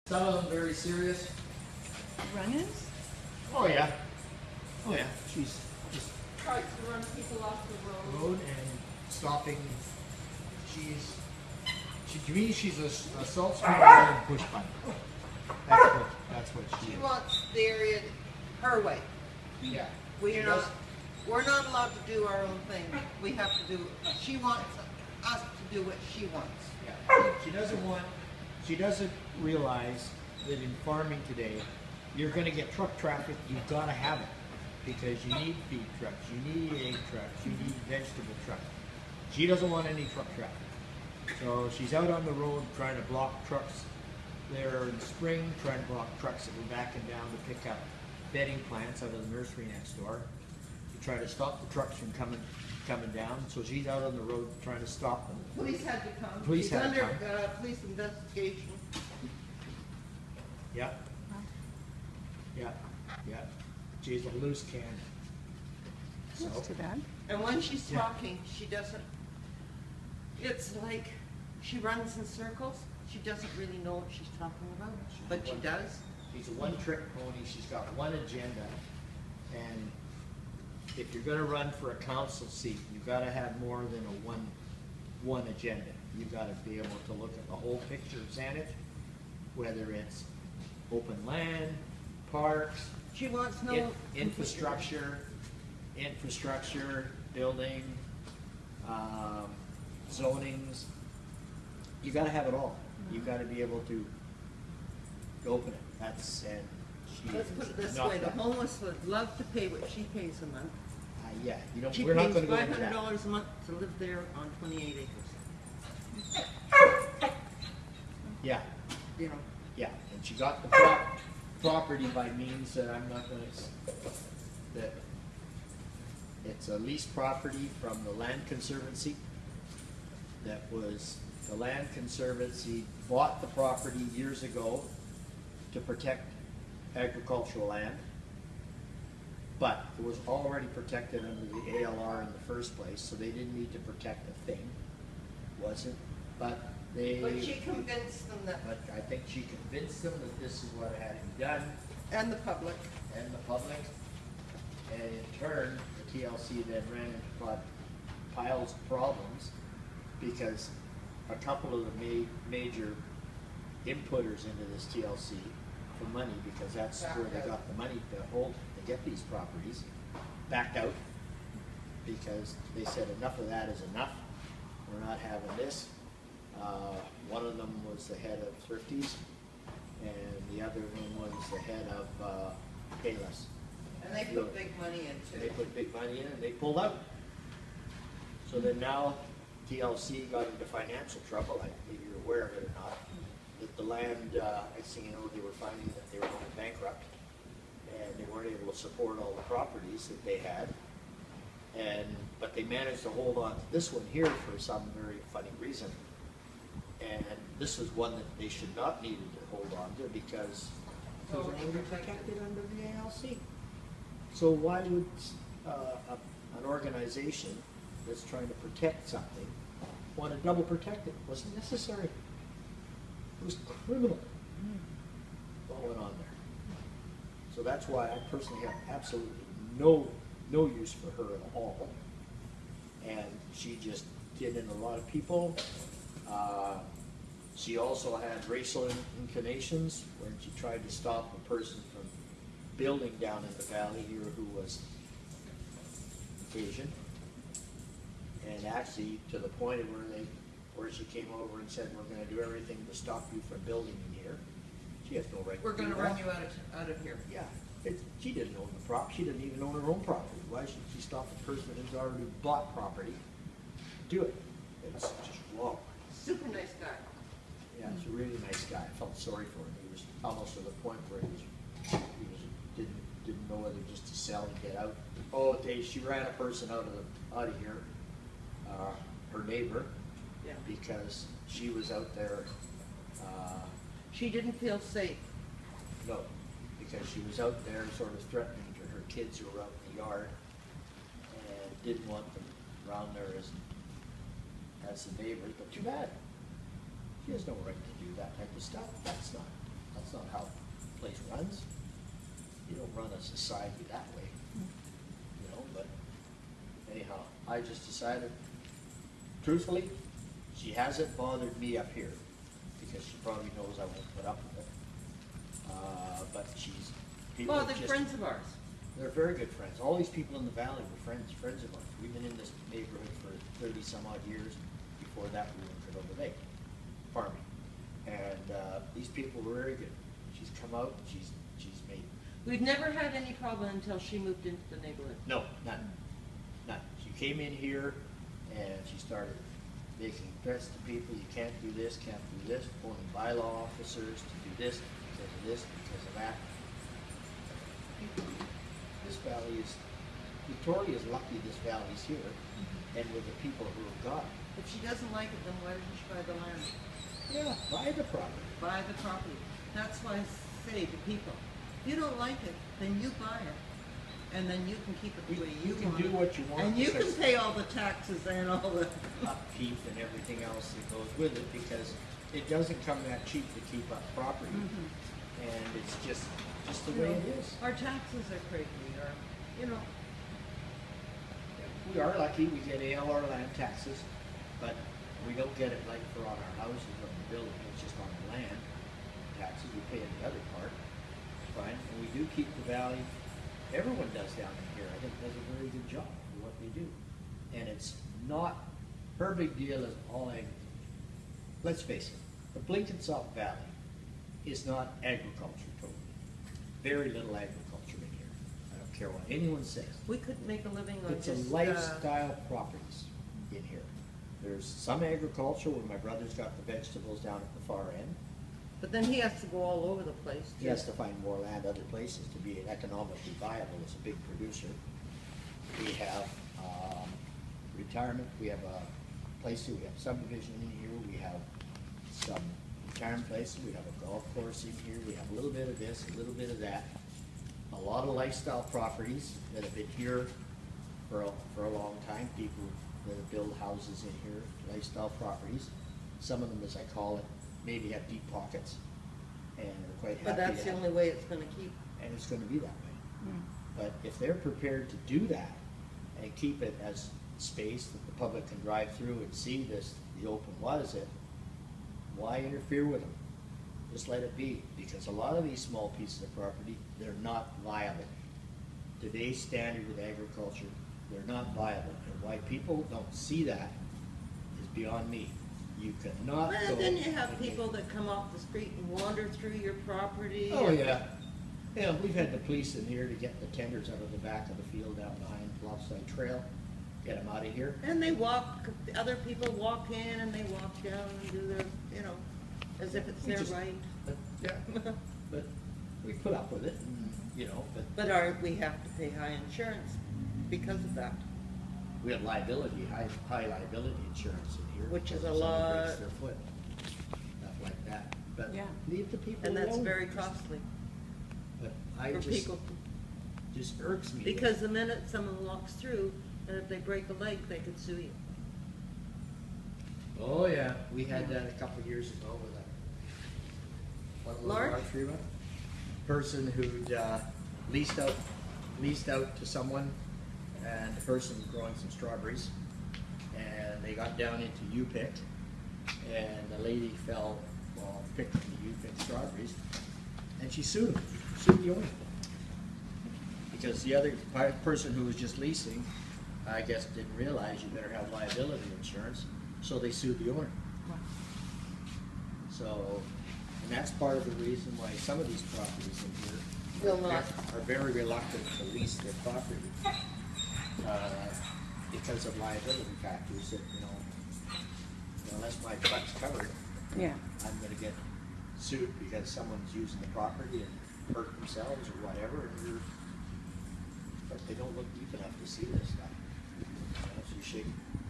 Some of them very serious. Run-ins? Oh yeah. Oh yeah. She's just Tries to run people off the road. road and stopping. To me, she's a assault striker and push button. That's what she She is. wants the area her way. Yeah. We're not allowed to do our own thing. We have to do, she wants us to do what she wants. Yeah. She doesn't realize that in farming today, you're going to get truck traffic. You've got to have it because you need feed trucks, you need egg trucks, you need vegetable trucks. She doesn't want any truck traffic. So she's out on the road trying to block trucks there in spring, trying to block trucks that were backing down to pick up bedding plants out of the nursery next door. To try to stop the trucks from coming down. So she's out on the road trying to stop them. Police had to come. Police She's had to under come. police investigation. Yeah. Yeah. Yeah. She's a loose cannon. So, That's too bad. And when she's Yeah. talking, she doesn't, it's like she runs in circles. She doesn't really know what she's talking about, but she does. she's a one-trick pony. She's got one agenda, and if you're going to run for a council seat, you've got to have more than a one agenda. You've got to be able to look at the whole picture of Saanich, whether it's open land, parks, She wants no infrastructure, building, zonings. You got to have it all. You got to be able to open it. That's and she Let's is put it this not way, the that. homeless would love to pay what she pays a month. Yeah, you don't. She We're not pays going to go into that. $500 a month to live there on 28 acres. Yeah, You know, yeah, and she got the property by means that I'm not going to. That it's a leased property from the Land Conservancy. That was the Land Conservancy bought the property years ago to protect agricultural land, but it was already protected under the ALR in the first place, so they didn't need to protect a thing, wasn't? But they. but she convinced them that, But I think she convinced them that this is what had to be done, and the public. and the public, and in turn, the TLC then ran into piles of problems, because a couple of the major inputters into this TLC for money, because that's where they got the money to get these properties, backed out, because they said enough of that is enough, we're not having this. One of them was the head of Thrifties, and the other one was the head of Payless. And they put big money into They it. put big money in and they pulled out. So then now TLC got into financial trouble, I believe you're aware of it or not. That the land, next thing you know, they were finding that they were going bankrupt and they weren't able to support all the properties that they had. But they managed to hold on to this one here for some very funny reason. And this was one that they should not needed to hold on to because it was already protected under the ALC. So why would an organization that's trying to protect something want to double protect it? It wasn't necessary. It was criminal what went on there. So that's why I personally have absolutely no use for her at all. And she just did in a lot of people. She also had racial inclinations when she tried to stop a person from building down in the valley here who was Asian. And actually to the point of where she came over and said, we're going to do everything to stop you from building in here. She has no right We're to do gonna that. run you out of here. Yeah, she didn't own the prop. She didn't even own her own property. Why should she stop the person who's already bought property? Do it. It's just wrong. Super nice guy. Yeah, he's a really nice guy. I felt sorry for him. He was almost to the point where didn't know whether just to sell and get out. Oh, she ran a person out of here, her neighbor, Yeah. because she was out there. She didn't feel safe. No, because she was out there sort of threatening to her kids who were out in the yard, and didn't want them around there as the neighbors. But too bad. She has no right to do that type of stuff. That's run a society that way, you know, but anyhow, I just decided, truthfully, she hasn't bothered me up here, because she probably knows I won't put up with it. But people Well, they're just, friends of ours. they're very good friends. All these people in the valley were friends of ours. We've been in this neighborhood for 30 some odd years. Before that, we were in Cordova Lake, farming. And these people were very good. She's come out, she's made, We've never had any problem until she moved into the neighborhood. no, none. She came in here and she started making threats to people, you can't do this, appointing bylaw officers to do this, because of that. This valley is, Victoria's lucky this valley's here, and with the people who have got it. If she doesn't like it, then why doesn't she buy the land? Yeah, buy the property. Buy the property. That's why I say to people, if you don't like it, then you buy it. And then you can keep it the way you can want do it. what you want. And you can because pay all the taxes and all the, upkeep and everything else that goes with it, because it doesn't come that cheap to keep up property. And it's just the way it is. our taxes are crazy, or, you know. We are lucky, we get ALR land taxes, but we don't get it like for on our houses or the building, it's just on the land taxes, we pay in the other part, fine, and we do keep the valley, everyone does down in here, I think does a very good job for what they do. And it's not, her big deal is all let's face it, the Blenkinsop Valley is not agriculture totally. Very little agriculture in here, I don't care what anyone says. We couldn't make a living on It's a just, lifestyle properties in here. There's some agriculture where my brother's got the vegetables down at the far end. but then he has to go all over the place. He has to find more land other places to be economically viable as a big producer. We have retirement, we have a place, we have subdivision in here, we have some retirement places, we have a golf course in here, we have a little bit of this, a little bit of that. A lot of lifestyle properties that have been here for a long time, people that build houses in here, lifestyle properties. Some of them, as I call it, maybe have deep pockets, and are quite happy But that's to the have- only way it's gonna keep. and it's gonna be that way. But if they're prepared to do that and keep it as space that the public can drive through and see this, the open, what is it, why interfere with them? Just let it be, because a lot of these small pieces of property, they're not viable. Today's standard with agriculture, they're not viable, and why people don't see that is beyond me. You cannot go. Well, then you have people that come off the street and wander through your property. Oh, and- yeah. Yeah, we've had the police in here to get the tenders out of the back of the field out behind Bluffside Trail, get them out of here. And they walk, other people walk in and they walk down and do their, you know, as if it's We their just- right. But, yeah, but we put up with it, and, you know, but But we have to pay high insurance because of that. we have liability, high liability insurance in here. Which is because a if someone lot. breaks their foot, stuff like that. But Yeah. leave the people And that's alone. very costly But I for just, people. just irks me. that- Because the minute someone walks through, and if they break a leg, they could sue you. Oh, yeah, we had that a couple of years ago with a, what was it, Large? large tree run? Person who'd leased out to someone, and the person was growing some strawberries, and they got down into U-pick, and the lady fell while picking the U-pick strawberries, and she sued him, sued the owner. Because the other person who was just leasing, I guess, didn't realize you better have liability insurance, so they sued the owner. So, and that's part of the reason why some of these properties in here Will not. are very reluctant to lease their property, because of liability factors that, you know, unless my truck's covered, Yeah. I'm gonna get sued because someone's using the property and hurt themselves or whatever, and but they don't look deep enough to see this stuff. You know, so you shake.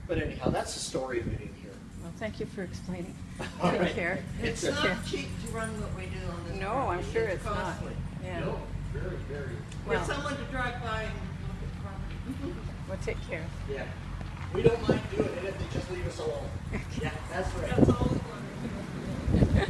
But anyhow, that's the story of it in here. Well, thank you for explaining. All Take right. care. It's It's not cheap to run what we do on this No, property. I'm sure it's not. costly. Yeah. No, very, very. For Well- someone to drive by and look at property. Well, take care. Yeah. We don't mind doing it if they just leave us alone. Yeah, that's right. That's all we want.